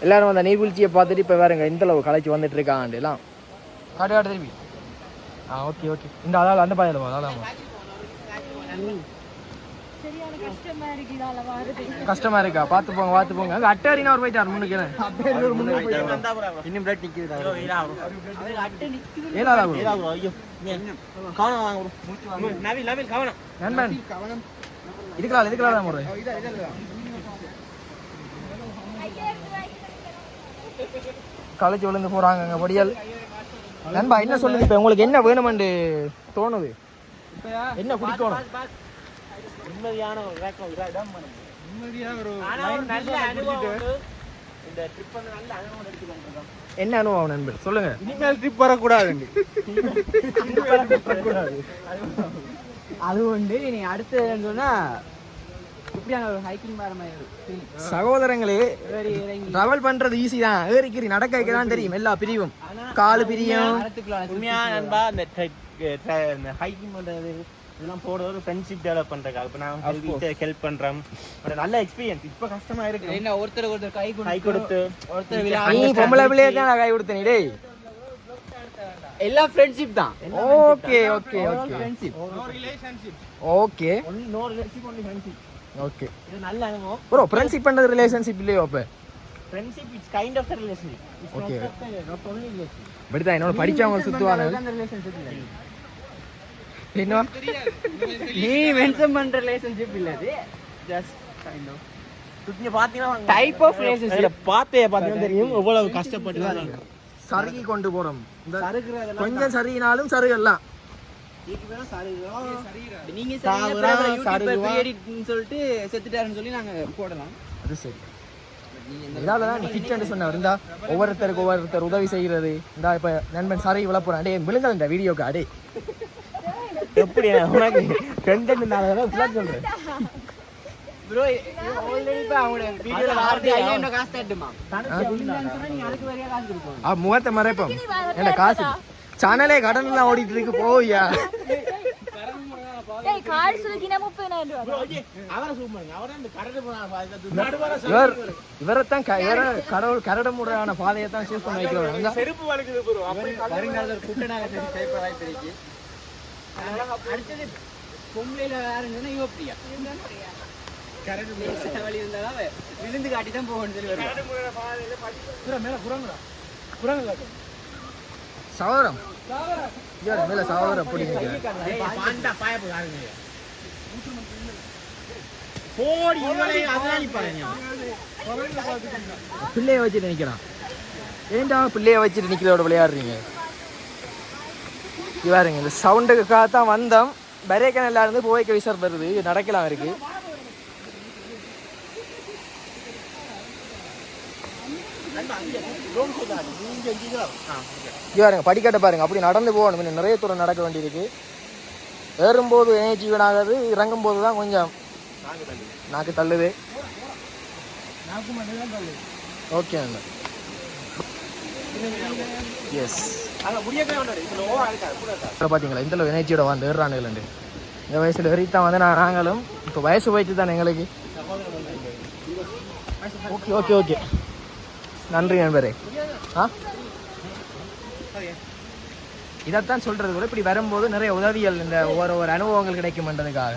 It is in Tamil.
எல்லாரும் அந்த நீர்வீழ்ச்சியை பார்த்துட்டு இப்போ வேறுங்க இந்த அளவு கலைச்சி வந்துட்டு இருக்காங்க எல்லாம் காட்டு காட்டு திரும்பி ஓகே ஓகே இந்த அதாவது அந்த பாதையில் அதான் கஷ்டமா இருக்கா பார்த்து போங்க அங்கே அட்டாரினா அவர் போயிட்டார் முன்னுக்கு இன்னும் பிளேட் நிற்கிது நண்பன் இதுக்கெல்லாம் முறை கலைச்சி விழுந்து போறாங்க அங்கே பொடியல் நண்பா என்ன சொல்லுது இப்போ உங்களுக்கு என்ன வேணுமென்று தோணுது என்ன குடிக்கணும் நிம்மதியான ஒரு இடம் நிம்மதியாக ஒரு இந்த ட்ரிப் வந்து நல்ல அனுபவம் எடுத்துக்கொண்டிருக்கோம். என்ன அனுபவம் நண்பர் சொல்லுங்க. இனிமேல் ட்ரிப் வரக்கூடாது. அது உண்டு. நீ அடுத்து சொன்னா இப்படியான ஒரு ஹைக்கிங் வர மாதிரி சகோதரங்களே டிராவல் பண்றது ஈஸி தான். ஏறிக்கிறி நடக்க வைக்கதான் தெரியும் எல்லா பிரிவும் காலு பிரியும். உண்மையா நண்பா அந்த ஹைக்கிங் பண்றது இதெல்லாம் போட ஒரு ஃப்ரெண்ட்ஷிப் டெவலப் பண்றதுக்காக இப்போ நான் ஹெல்ப் பண்றேன். ஒரு நல்ல எக்ஸ்பீரியன்ஸ். இப்போ கஷ்டமா இருக்கு. என்ன ஒருத்தர் கை கொடுத்து ஒருத்தர் நீ பொம்பளை பிள்ளையே தான் கை கொடுத்த நீ டேய். எல்லாம் ஃப்ரெண்ட்ஷிப் தான். Okay okay okay friendship. No relationship. Okay no relationship only friendship. Okay இது நல்ல அனுபவம். ப்ரோ ஃப்ரெண்ட்ஷிப் பண்றது ரிலேஷன்ஷிப் இல்லையோ அப்ப? Friendship it's kind of the relationship. Okay not only relationship. But என்னோட படிச்சவங்க சுத்துவாங்க. ரிலேஷன்ஷிப் இல்ல. என்ன நீ மென்ஷன் பண்ற ரிலேஷன்ஷிப் இல்ல. அது ஜஸ்ட் கைண்ட் ஆஃப் நீங்க பாத்தீங்கன்னா டைப் ஆஃப் ரிலேஷன்ஷிப். பாத்தீங்கன்னா தெரியும் எவ்வளவு கஷ்டப்பட்டு சருகி கொண்டு போறோம். சருகுறதெல்லாம் கொஞ்சம் சருகினாலும் சருகலாம். நீங்க சொல்லிட்டு செத்துட்டாருன்னு சொல்லி நாங்க போடலாம். அது சரி. இதாலதான் நீ கிச்சன் சொன்ன இருந்தா ஒவ்வொருத்தருக்கு ஒவ்வொருத்தர் உதவி செய்கிறது. இந்தா இப்ப நண்பன் சரி விழப்போறான். அடே விழுங்கள் இந்த வீடியோக்கு. அடே எப்படி உனக்கு கண்டென்ட் இருந்தாலும் ஃபிளாட் சொல்றேன் ப்ரோ. ஆல்ரெடி பா அவங்களோட வீடியோல வார்த்தை என்ன காசு தட்டுமா? நீ அதுக்கு வேற காசு கொடுப்போம். முகத்தை மறைப்போம். என்ன காசு சேனலே கடன்லாம் ஓடிட்டு இருக்கு. போய்யா டேய் கார்டு சொல்லி தின 30000 ரூபாய். அவரை சூப்பர். அவரே அந்த கரடு போற இவரத்தான் கடவுள் கரடு முறையான பாதையை தான் சூஸ் பண்ணி வைக்கிறாங்க. செருப்பு வலிக்குது ப்ரோ. அப்படி வருங்காலத்துல குட்டனால சரி டைப் வாய்ப்பு இருக்கு. அடுத்தது பொம்பளையில யாருன்னா இவ பிரியா. கரடு முறை வழி இருந்தா விழுந்து காட்டி தான் போகணும் சொல்லி வருது. கரடு முறை பாதையில படி மேல குரங்குடா சவரம் மேல சவரம் அப்படி பாண்டா பாய போறாங்க. போடி இவளே அதனால பாருங்க. பிள்ளைய வச்சுட்டு நிக்கிறான். ஏன்டா பிள்ளைய வச்சுட்டு நிக்கிறதோட விளையாடுறீங்க? பாருங்க இந்த சவுண்டுக்காக தான் வந்தோம். பரேக்கனல்ல இருந்து போய்க்க விசர் வருது. நடக்கலாம் இருக்கு. பாருங்க படிக்கட்டை பாருங்க. அப்படி நடந்து போகணும். இன்னும் நிறைய தூரம் நடக்க வேண்டியிருக்கு. ஏறும்போது எனர்ஜி வீணாகாது. இறங்கும் போது தான் கொஞ்சம் நாக்கு தள்ளுது. ஓகே எஸ் பார்த்தீங்களா இந்த எனர்ஜியோட வந்து ஏறானுங்களு. இந்த வயசுல ஏறித்தான் வந்து நாங்களும் இப்போ வயசு போயிட்டு தானே எங்களுக்கு. ஓகே ஓகே ஓகே நன்றி நண்பரே. இதைத்தான் சொல்றது கூட இப்படி வரும்போது நிறைய உதவிகள் இந்த ஒவ்வொரு அனுபவங்கள் கிடைக்கும்ன்றதுக்காக.